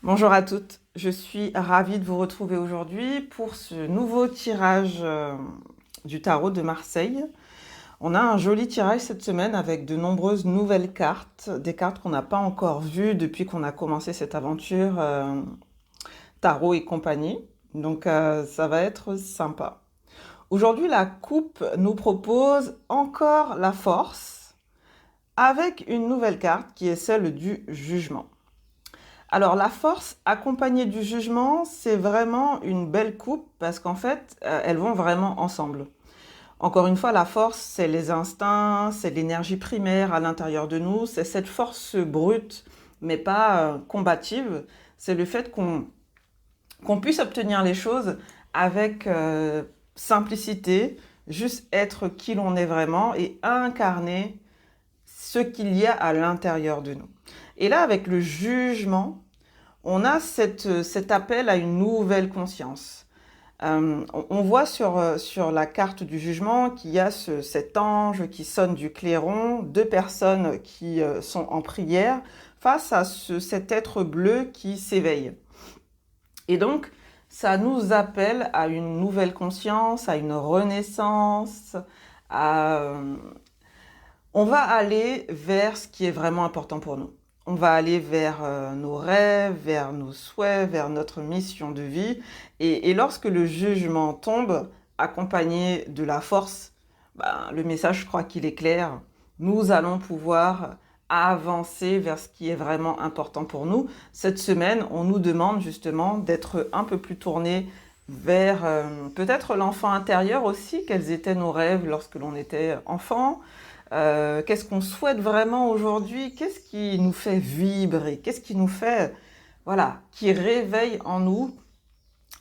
Bonjour à toutes, je suis ravie de vous retrouver aujourd'hui pour ce nouveau tirage du tarot de Marseille. On a un joli tirage cette semaine avec de nombreuses nouvelles cartes, des cartes qu'on n'a pas encore vues depuis qu'on a commencé cette aventure tarot et compagnie. Donc ça va être sympa. Aujourd'hui, la coupe nous propose encore la force avec une nouvelle carte qui est celle du jugement. Alors la force accompagnée du jugement, c'est vraiment une belle coupe parce qu'en fait, elles vont vraiment ensemble. Encore une fois, la force, c'est les instincts, c'est l'énergie primaire à l'intérieur de nous, c'est cette force brute, mais pas combative. C'est le fait qu'on puisse obtenir les choses avec simplicité, juste être qui l'on est vraiment et incarner ce qu'il y a à l'intérieur de nous. Et là, avec le jugement, on a cet appel à une nouvelle conscience. On voit sur la carte du jugement qu'il y a cet ange qui sonne du clairon, deux personnes qui sont en prière face à cet être bleu qui s'éveille. Et donc, ça nous appelle à une nouvelle conscience, à une renaissance, à... On va aller vers ce qui est vraiment important pour nous. On va aller vers nos rêves, vers nos souhaits, vers notre mission de vie. Et lorsque le jugement tombe, accompagné de la force, le message, je crois qu'il est clair. Nous allons pouvoir avancer vers ce qui est vraiment important pour nous. Cette semaine, on nous demande justement d'être un peu plus tournés vers peut-être l'enfant intérieur aussi, quels étaient nos rêves lorsque l'on était enfant. Qu'est-ce qu'on souhaite vraiment aujourd'hui? Qu'est-ce qui nous fait vibrer? Qu'est-ce qui nous fait, voilà, qui réveille en nous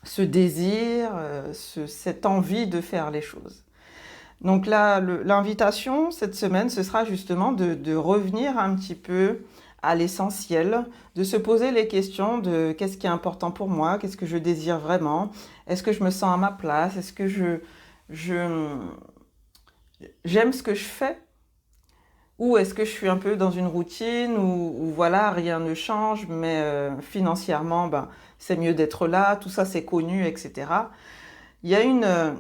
ce désir, cette envie de faire les choses? Donc là, l'invitation cette semaine, ce sera justement de revenir un petit peu à l'essentiel, de se poser les questions de qu'est-ce qui est important pour moi, qu'est-ce que je désire vraiment, est-ce que je me sens à ma place, est-ce que j'aime ce que je fais? Ou est-ce que je suis un peu dans une routine où voilà, rien ne change, mais financièrement, c'est mieux d'être là, tout ça c'est connu, etc. Il y a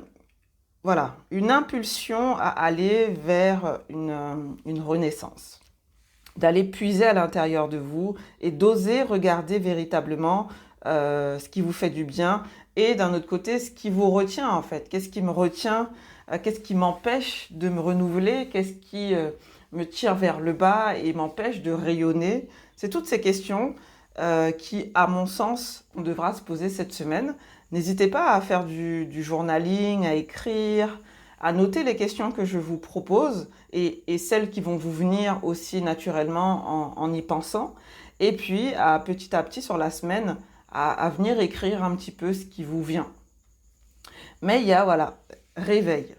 voilà, une impulsion à aller vers une renaissance, d'aller puiser à l'intérieur de vous et d'oser regarder véritablement ce qui vous fait du bien et d'un autre côté, ce qui vous retient en fait. Qu'est-ce qui me retient? Qu'est-ce qui m'empêche de me renouveler? Qu'est-ce qui me tire vers le bas et m'empêche de rayonner? C'est toutes ces questions qui, à mon sens, on devra se poser cette semaine. N'hésitez pas à faire du journaling, à écrire, à noter les questions que je vous propose et celles qui vont vous venir aussi naturellement en y pensant. Et puis, petit à petit, sur la semaine, à venir écrire un petit peu ce qui vous vient. Mais il y a, voilà, réveil.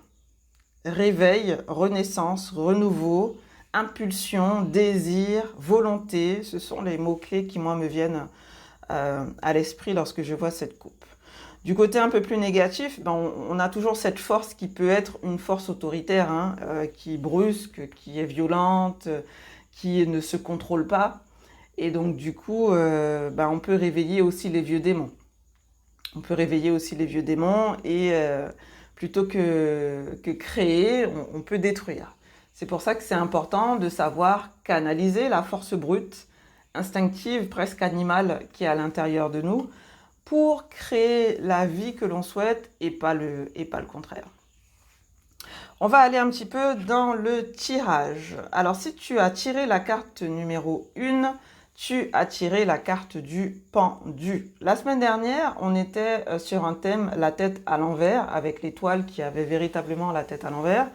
Réveil, renaissance, renouveau, impulsion, désir, volonté. Ce sont les mots-clés qui, moi, me viennent à l'esprit lorsque je vois cette coupe. Du côté un peu plus négatif, on a toujours cette force qui peut être une force autoritaire, hein, qui brusque, qui est violente, qui ne se contrôle pas. Et donc du coup, on peut réveiller aussi les vieux démons. On peut réveiller aussi les vieux démons et plutôt que créer, on peut détruire. C'est pour ça que c'est important de savoir canaliser la force brute, instinctive, presque animale qui est à l'intérieur de nous, pour créer la vie que l'on souhaite et pas le contraire. On va aller un petit peu dans le tirage. Alors si tu as tiré la carte numéro 1, tu as tiré la carte du pendu. La semaine dernière, on était sur un thème la tête à l'envers, avec l'étoile qui avait véritablement la tête à l'envers.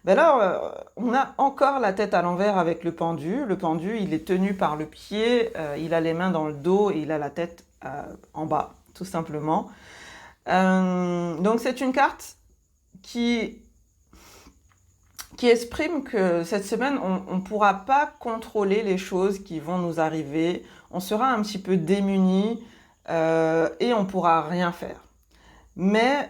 Là, on a encore la tête à l'envers avec le pendu. Le pendu, il est tenu par le pied, il a les mains dans le dos et il a la tête en bas, tout simplement. Donc c'est une carte qui exprime que cette semaine, on ne pourra pas contrôler les choses qui vont nous arriver. On sera un petit peu démunis et on ne pourra rien faire. Mais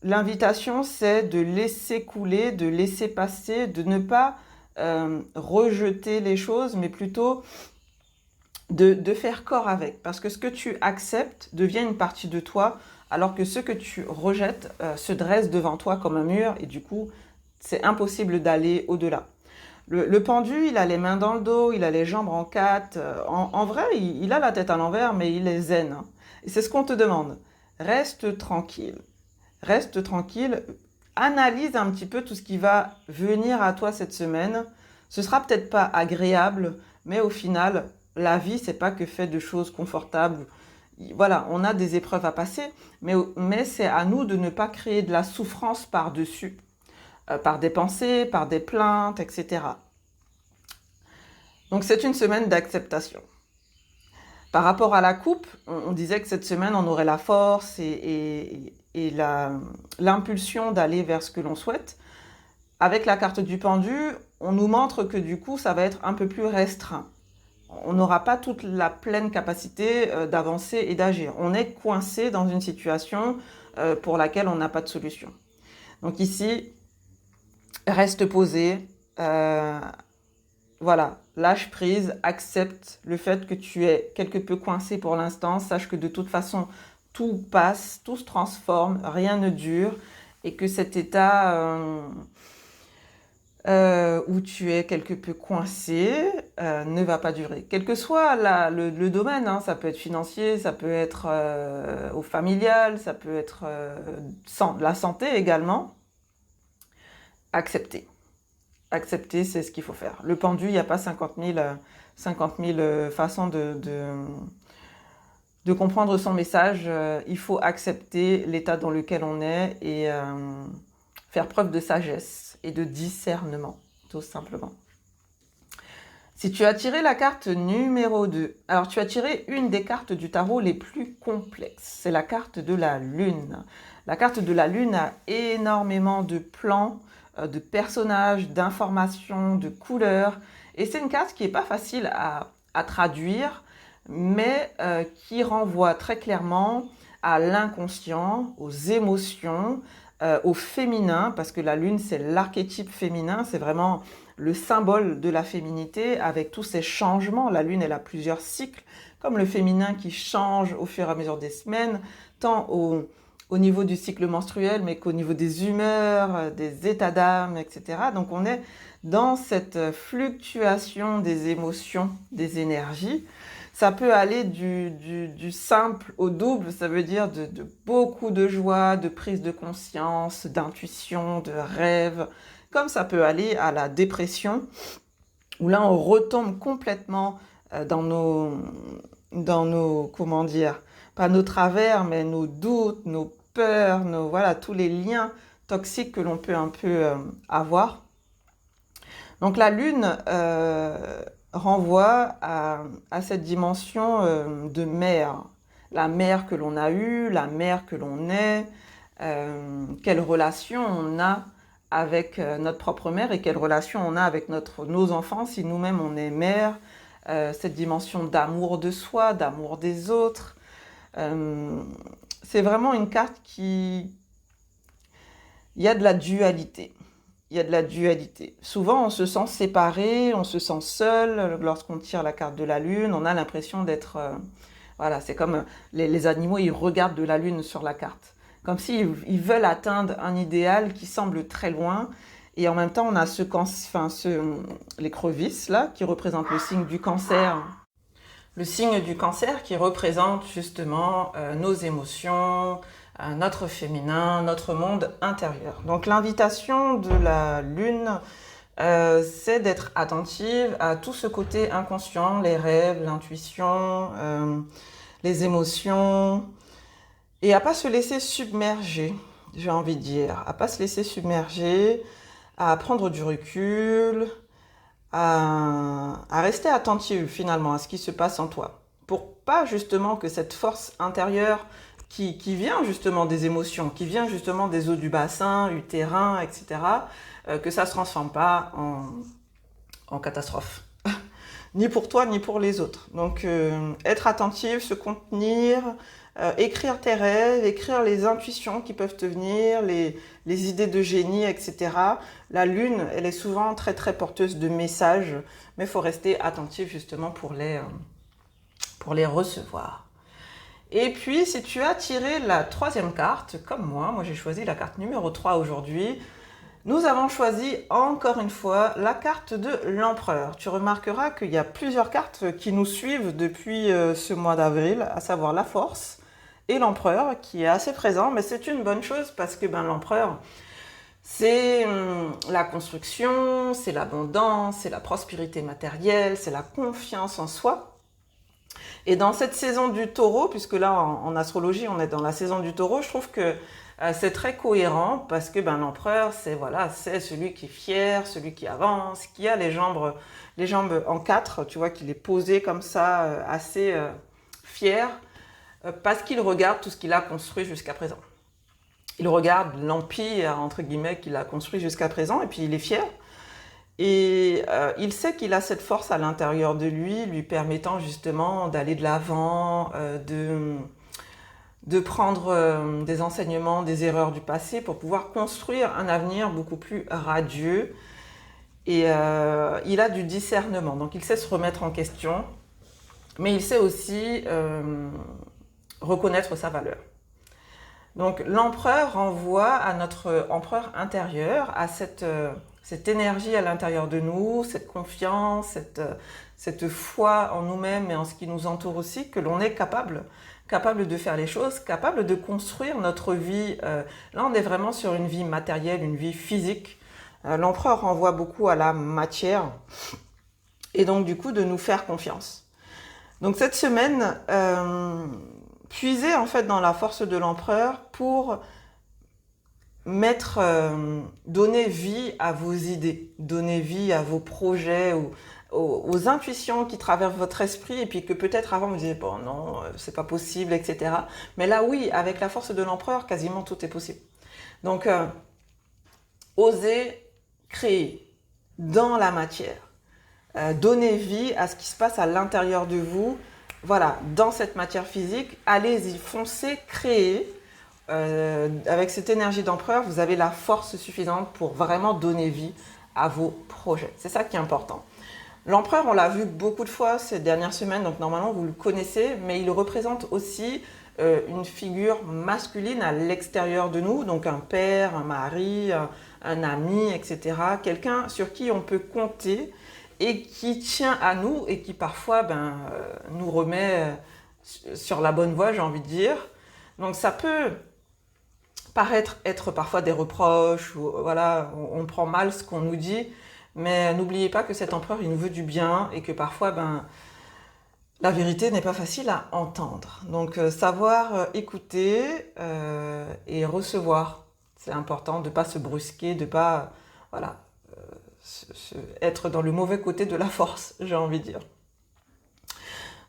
l'invitation, c'est de laisser couler, de laisser passer, de ne pas rejeter les choses, mais plutôt de faire corps avec. Parce que ce que tu acceptes devient une partie de toi, alors que ce que tu rejettes se dresse devant toi comme un mur, et du coup, c'est impossible d'aller au-delà. Le pendu, il a les mains dans le dos, il a les jambes en quatre. En vrai, il a la tête à l'envers, mais il est zen, hein. Et c'est ce qu'on te demande. Reste tranquille. Reste tranquille. Analyse un petit peu tout ce qui va venir à toi cette semaine. Ce sera peut-être pas agréable, mais au final, la vie, c'est pas que fait de choses confortables. Voilà, on a des épreuves à passer, mais c'est à nous de ne pas créer de la souffrance par-dessus, par des pensées, par des plaintes, etc. Donc c'est une semaine d'acceptation. Par rapport à la coupe, on disait que cette semaine, on aurait la force et l'impulsion d'aller vers ce que l'on souhaite. Avec la carte du pendu, on nous montre que du coup, ça va être un peu plus restreint. On n'aura pas toute la pleine capacité d'avancer et d'agir. On est coincé dans une situation pour laquelle on n'a pas de solution. Donc ici, reste posé, voilà, lâche prise, accepte le fait que tu es quelque peu coincé pour l'instant, sache que de toute façon, tout passe, tout se transforme, rien ne dure, et que cet état où tu es quelque peu coincé ne va pas durer. Quel que soit le domaine, hein, ça peut être financier, ça peut être au familial, ça peut être la santé également. Accepter. Accepter, c'est ce qu'il faut faire. Le pendu, il n'y a pas 50 000 façons de comprendre son message. Il faut accepter l'état dans lequel on est et faire preuve de sagesse et de discernement, tout simplement. Si tu as tiré la carte numéro 2, alors tu as tiré une des cartes du tarot les plus complexes. C'est la carte de la Lune. La carte de la Lune a énormément de plans, de personnages, d'informations, de couleurs. Et c'est une carte qui n'est pas facile à traduire, mais qui renvoie très clairement à l'inconscient, aux émotions, au féminin, parce que la Lune, c'est l'archétype féminin, c'est vraiment le symbole de la féminité avec tous ces changements. La Lune, elle a plusieurs cycles, comme le féminin qui change au fur et à mesure des semaines, tant au niveau du cycle menstruel, mais qu'au niveau des humeurs, des états d'âme, etc. Donc on est dans cette fluctuation des émotions, des énergies. Ça peut aller du simple au double, ça veut dire de beaucoup de joie, de prise de conscience, d'intuition, de rêve, comme ça peut aller à la dépression, où là on retombe complètement dans nos, comment dire, pas nos travers, mais nos doutes, nos peurs, voilà, tous les liens toxiques que l'on peut un peu avoir. Donc la Lune renvoie à cette dimension de mère. La mère que l'on a eue, la mère que l'on est, quelle relation on a avec notre propre mère et quelle relation on a avec nos enfants si nous-mêmes on est mère, cette dimension d'amour de soi, d'amour des autres. C'est vraiment une carte qui... Il y a de la dualité. Il y a de la dualité. Souvent, on se sent séparé, on se sent seul lorsqu'on tire la carte de la Lune. On a l'impression d'être... voilà, c'est comme les animaux, ils regardent de la Lune sur la carte. Comme s'ils veulent atteindre un idéal qui semble très loin. Et en même temps, on a l'écrevisse, là, qui représente le signe du cancer. Le signe du cancer qui représente justement nos émotions, notre féminin, notre monde intérieur. Donc l'invitation de la Lune, c'est d'être attentive à tout ce côté inconscient, les rêves, l'intuition, les émotions, et à pas se laisser submerger, j'ai envie de dire, à pas se laisser submerger, à prendre du recul, à rester attentive finalement à ce qui se passe en toi, pour pas justement que cette force intérieure qui vient justement des émotions, qui vient justement des eaux du bassin, utérin, etc., que ça ne se transforme pas en catastrophe, ni pour toi, ni pour les autres. Donc être attentive, se contenir, écrire tes rêves, écrire les intuitions qui peuvent te venir, les idées de génie, etc. La Lune, elle est souvent très très porteuse de messages, mais il faut rester attentif justement pour pour les recevoir. Et puis, si tu as tiré la troisième carte, comme moi j'ai choisi la carte numéro 3 aujourd'hui, nous avons choisi encore une fois la carte de l'empereur. Tu remarqueras qu'il y a plusieurs cartes qui nous suivent depuis ce mois d'avril, à savoir la force et l'empereur, qui est assez présent, mais c'est une bonne chose parce que l'empereur, c'est la construction, c'est l'abondance, c'est la prospérité matérielle, c'est la confiance en soi. Et dans cette saison du taureau, puisque là en astrologie on est dans la saison du taureau, je trouve que c'est très cohérent parce que l'empereur c'est celui qui est fier, celui qui avance, qui a les jambes en quatre, tu vois, qu'il est posé comme ça, assez fier, parce qu'il regarde tout ce qu'il a construit jusqu'à présent. Il regarde l'empire, entre guillemets, qu'il a construit jusqu'à présent, et puis il est fier. Et il sait qu'il a cette force à l'intérieur de lui permettant justement d'aller de l'avant, de prendre des enseignements, des erreurs du passé pour pouvoir construire un avenir beaucoup plus radieux. Et il a du discernement, donc il sait se remettre en question, mais il sait aussi reconnaître sa valeur. Donc l'empereur renvoie à notre empereur intérieur, à cette énergie à l'intérieur de nous, cette confiance, cette foi en nous-mêmes et en ce qui nous entoure aussi, que l'on est capable de faire les choses, capable de construire notre vie. Là, on est vraiment sur une vie matérielle, une vie physique. L'empereur renvoie beaucoup à la matière et donc du coup de nous faire confiance. Donc cette semaine, puisez en fait dans la force de l'empereur pour donner vie à vos idées, donner vie à vos projets, aux intuitions qui traversent votre esprit et puis que peut-être avant vous disiez bon non, c'est pas possible, etc. Mais là oui, avec la force de l'empereur, quasiment tout est possible. Donc osez créer dans la matière, donner vie à ce qui se passe à l'intérieur de vous. Voilà, dans cette matière physique, allez-y, foncez, créez. Avec cette énergie d'empereur, vous avez la force suffisante pour vraiment donner vie à vos projets. C'est ça qui est important. L'empereur, on l'a vu beaucoup de fois ces dernières semaines, donc normalement vous le connaissez, mais il représente aussi une figure masculine à l'extérieur de nous, donc un père, un mari, un ami, etc. Quelqu'un sur qui on peut compter et qui tient à nous et qui parfois nous remet sur la bonne voie, j'ai envie de dire. Donc ça peut paraître être parfois des reproches, ou voilà, on prend mal ce qu'on nous dit, mais n'oubliez pas que cet empereur, il nous veut du bien et que parfois, la vérité n'est pas facile à entendre. Donc savoir écouter et recevoir, c'est important de ne pas se brusquer, de ne pas être dans le mauvais côté de la force, j'ai envie de dire.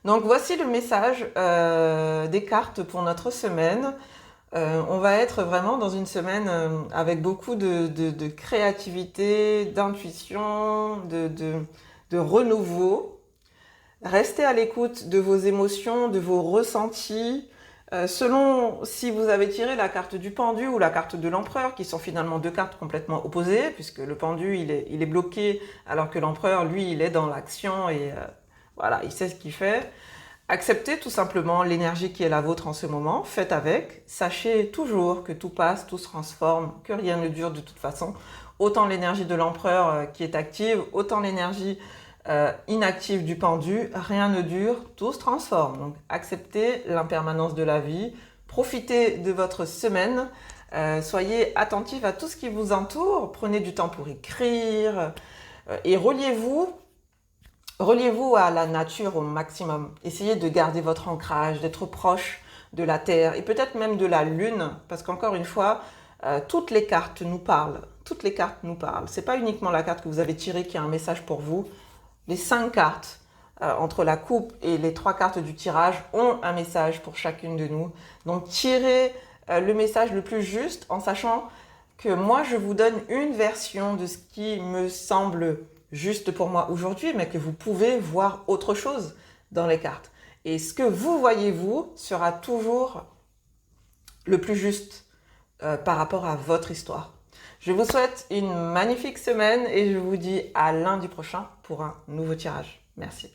Donc voici le message des cartes pour notre semaine. On va être vraiment dans une semaine avec beaucoup de créativité, d'intuition, de renouveau. Restez à l'écoute de vos émotions, de vos ressentis. Selon si vous avez tiré la carte du pendu ou la carte de l'empereur, qui sont finalement deux cartes complètement opposées, puisque le pendu, il est bloqué, alors que l'empereur, lui, il est dans l'action et voilà, il sait ce qu'il fait. Acceptez tout simplement l'énergie qui est la vôtre en ce moment, faites avec. Sachez toujours que tout passe, tout se transforme, que rien ne dure de toute façon. Autant l'énergie de l'empereur qui est active, autant l'énergie inactive du pendu, rien ne dure, tout se transforme. Donc acceptez l'impermanence de la vie, profitez de votre semaine, soyez attentifs à tout ce qui vous entoure, prenez du temps pour écrire et reliez-vous à la nature au maximum. Essayez de garder votre ancrage, d'être proche de la terre et peut-être même de la lune, parce qu'encore une fois, toutes les cartes nous parlent. Toutes les cartes nous parlent. C'est pas uniquement la carte que vous avez tirée qui a un message pour vous. Les 5 cartes entre la coupe et les 3 cartes du tirage ont un message pour chacune de nous. Donc tirez le message le plus juste en sachant que moi je vous donne une version de ce qui me semble juste pour moi aujourd'hui, mais que vous pouvez voir autre chose dans les cartes. Et ce que vous voyez vous sera toujours le plus juste par rapport à votre histoire. Je vous souhaite une magnifique semaine et je vous dis à lundi prochain pour un nouveau tirage. Merci.